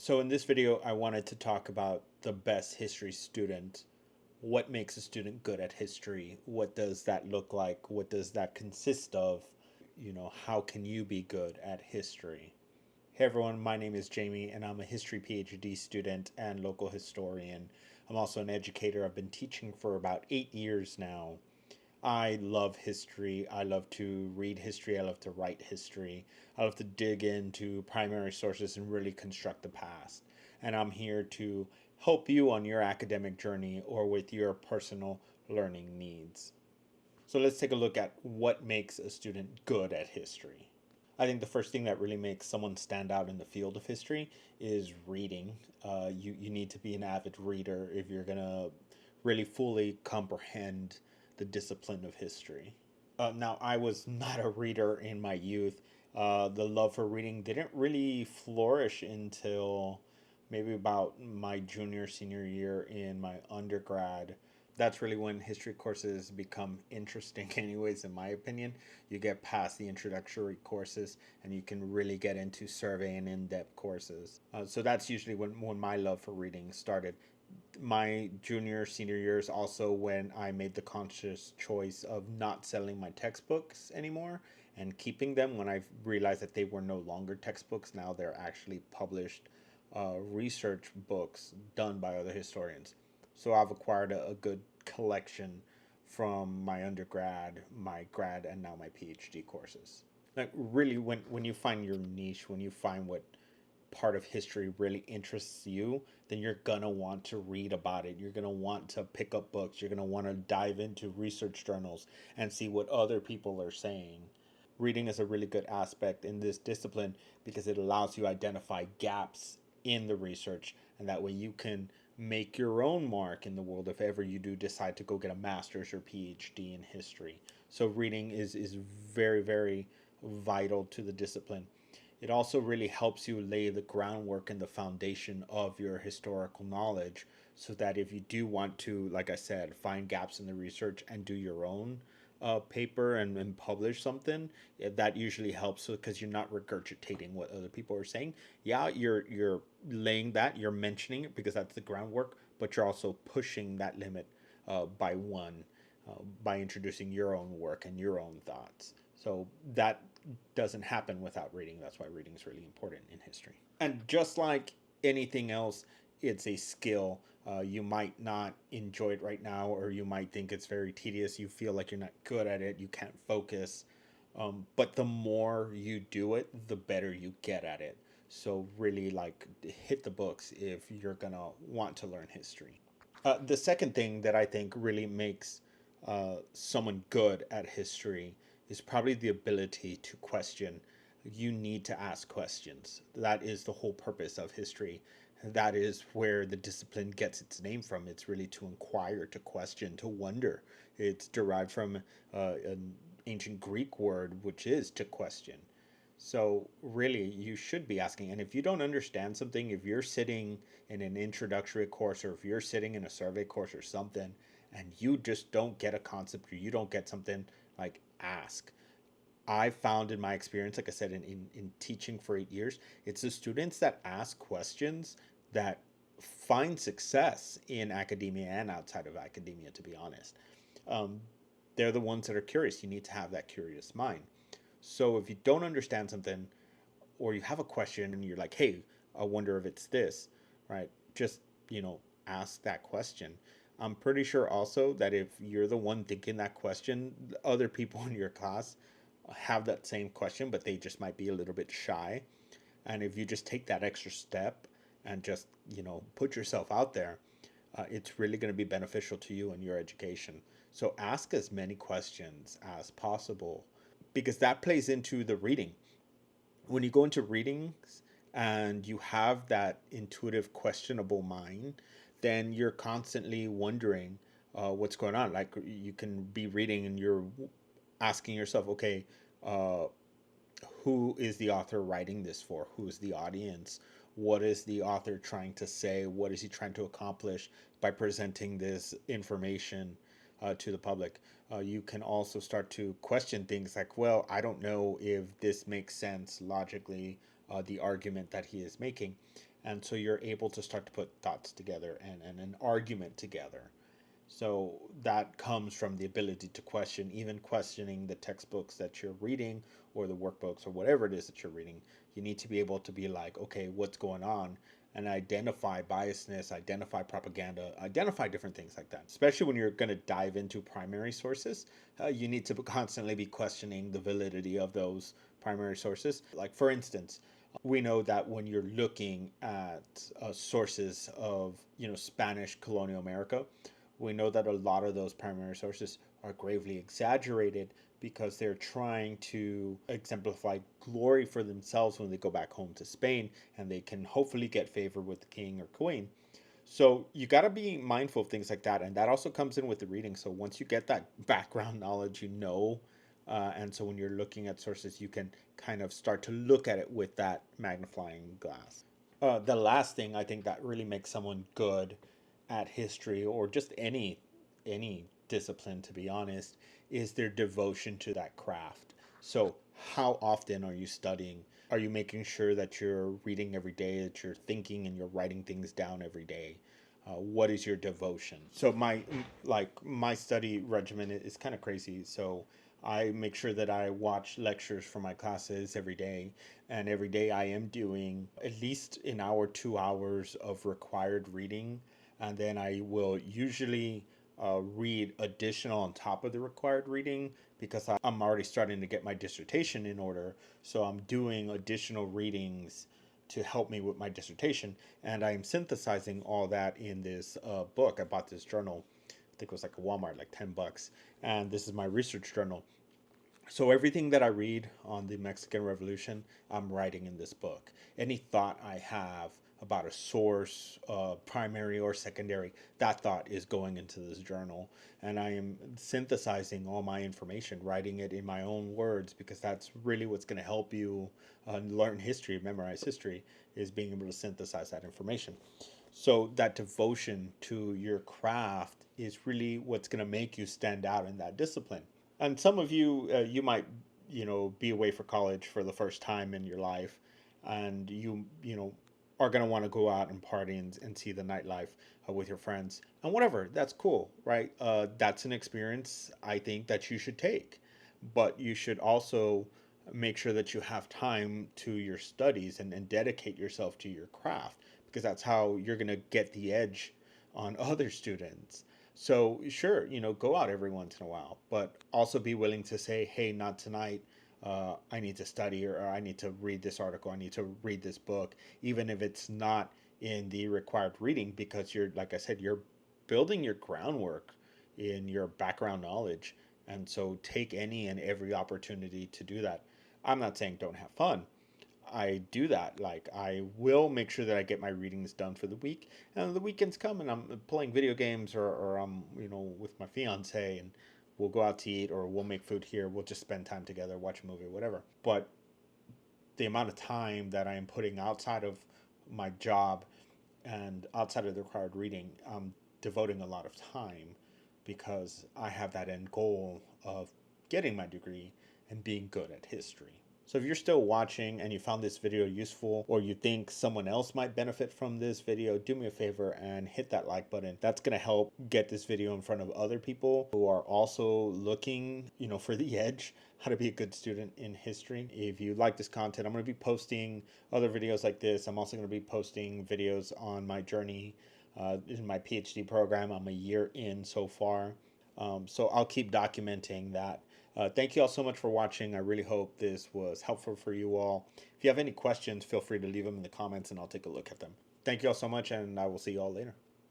So in this video, I wanted to talk about the best history student. What makes a student good at history? What does that look like? What does that consist of? How can you be good at history? Hey everyone, my name is Jamie and I'm a history PhD student and local historian. I'm also an educator. I've been teaching for about 8 years now. I love history. I love to read history. I love to write history. I love to dig into primary sources and really construct the past. And I'm here to help you on your academic journey or with your personal learning needs. So let's take a look at what makes a student good at history. I think the first thing that really makes someone stand out in the field of history is reading. You need to be an avid reader if you're going to really fully comprehend the discipline of history. Now, I was not a reader in my youth. The love for reading didn't really flourish until maybe about my junior, senior year in my undergrad. That's really when history courses become interesting, anyways, in my opinion. You get past the introductory courses and you can really get into survey and in depth courses. So that's usually when my love for reading started. My junior, senior years also when I made the conscious choice of not selling my textbooks anymore and keeping them when I realized that they were no longer textbooks. Now they're actually published research books done by other historians. So I've acquired a good collection from my undergrad, my grad, and now my PhD courses. Like really, when you find your niche, when you find what part of history really interests you, then you're gonna want to read about it. You're gonna want to pick up books. You're gonna want to dive into research journals and see what other people are saying. Reading is a really good aspect in this discipline because it allows you to identify gaps in the research, and that way you can make your own mark in the world if ever you do decide to go get a master's or PhD in history. So reading is very, very vital to the discipline. It also really helps you lay the groundwork and the foundation of your historical knowledge so that if you do want to, like I said, find gaps in the research and do your own paper and publish something, that usually helps because you're not regurgitating what other people are saying. Yeah, you're laying that, you're mentioning it because that's the groundwork, but you're also pushing that limit by one by introducing your own work and your own thoughts. So that doesn't happen without reading. That's why reading is really important in history. And just like anything else, it's a skill. You might not enjoy it right now, or you might think it's very tedious. You feel like you're not good at it. You can't focus. But the more you do it, the better you get at it. So really, like, hit the books if you're gonna want to learn history. The second thing that I think really makes someone good at history is probably the ability to question. You need to ask questions. That is the whole purpose of history. That is where the discipline gets its name from. It's really to inquire, to question, to wonder. It's derived from an ancient Greek word, which is to question. So, really, you should be asking. And if you don't understand something, if you're sitting in an introductory course or if you're sitting in a survey course or something and you just don't get a concept or you don't get something, like ask. I found in my experience, like I said, in teaching for 8 years, it's the students that ask questions that find success in academia and outside of academia, to be honest. Um, they're the ones that are curious. You need to have that curious mind. So if you don't understand something or you have a question and you're like, hey, I wonder if it's this, right? Just, ask that question. I'm pretty sure also that if you're the one thinking that question, the other people in your class have that same question, but they just might be a little bit shy. And if you just take that extra step and just, put yourself out there, it's really going to be beneficial to you and your education. So ask as many questions as possible because that plays into the reading. When you go into readings and you have that intuitive, questionable mind, then you're constantly wondering what's going on. Like you can be reading and you're asking yourself, okay, uh, who is the author writing this for? Who is the audience? What is the author trying to say? What is he trying to accomplish by presenting this information to the public? You can also start to question things like, well, I don't know if this makes sense logically, the argument that he is making. And so you're able to start to put thoughts together and an argument together. So that comes from the ability to question, even questioning the textbooks that you're reading or the workbooks or whatever it is that you're reading. You need to be able to be like, okay, what's going on? And identify biasness, identify propaganda, identify different things like that. Especially when you're going to dive into primary sources, you need to constantly be questioning the validity of those primary sources. Like, for instance, we know that when you're looking at sources of, Spanish colonial America, we know that a lot of those primary sources are gravely exaggerated because they're trying to exemplify glory for themselves when they go back home to Spain, and they can hopefully get favor with the king or queen. So you got to be mindful of things like that, and that also comes in with the reading. So once you get that background knowledge, and so when you're looking at sources, you can kind of start to look at it with that magnifying glass. The last thing I think that really makes someone good at history, or just any discipline, to be honest, is their devotion to that craft. So how often are you studying? Are you making sure that you're reading every day, that you're thinking and you're writing things down every day? What is your devotion? So my study regimen is kind of crazy. So I make sure that I watch lectures for my classes every day, and every day I am doing at least an hour, 2 hours of required reading, and then I will usually read additional on top of the required reading because I'm already starting to get my dissertation in order. So I'm doing additional readings to help me with my dissertation, and I'm synthesizing all that in this book. I bought this journal. I think it was like a Walmart, like $10, and this is my research journal. So everything that I read on the Mexican Revolution, I'm writing in this book. Any thought I have about a source, primary or secondary, that thought is going into this journal, and I am synthesizing all my information, writing it in my own words, because that's really what's going to help you learn history, memorize history, is being able to synthesize that information. So that devotion to your craft is really what's going to make you stand out in that discipline. And some of you, you might, be away for college for the first time in your life, and you are going to want to go out and party and see the nightlife with your friends and whatever. That's cool, right? That's an experience I think that you should take, but you should also make sure that you have time to your studies and dedicate yourself to your craft, because that's how you're going to get the edge on other students. So sure, go out every once in a while, but also be willing to say, hey, not tonight. I need to study, or I need to read this article. I need to read this book, even if it's not in the required reading, because you're, like I said, you're building your groundwork in your background knowledge. And so take any and every opportunity to do that. I'm not saying don't have fun. I do that. Like, I will make sure that I get my readings done for the week. And the weekends come and I'm playing video games, or I'm, with my fiance, and we'll go out to eat, or we'll make food here. We'll just spend time together, watch a movie, whatever. But the amount of time that I am putting outside of my job and outside of the required reading, I'm devoting a lot of time because I have that end goal of getting my degree and being good at history. So if you're still watching and you found this video useful, or you think someone else might benefit from this video, do me a favor and hit that like button. That's going to help get this video in front of other people who are also looking, for the edge, how to be a good student in history. If you like this content, I'm going to be posting other videos like this. I'm also going to be posting videos on my journey in my PhD program. I'm a year in so far. So I'll keep documenting that. Thank you all so much for watching. I really hope this was helpful for you all. If you have any questions, feel free to leave them in the comments and I'll take a look at them. Thank you all so much, and I will see you all later.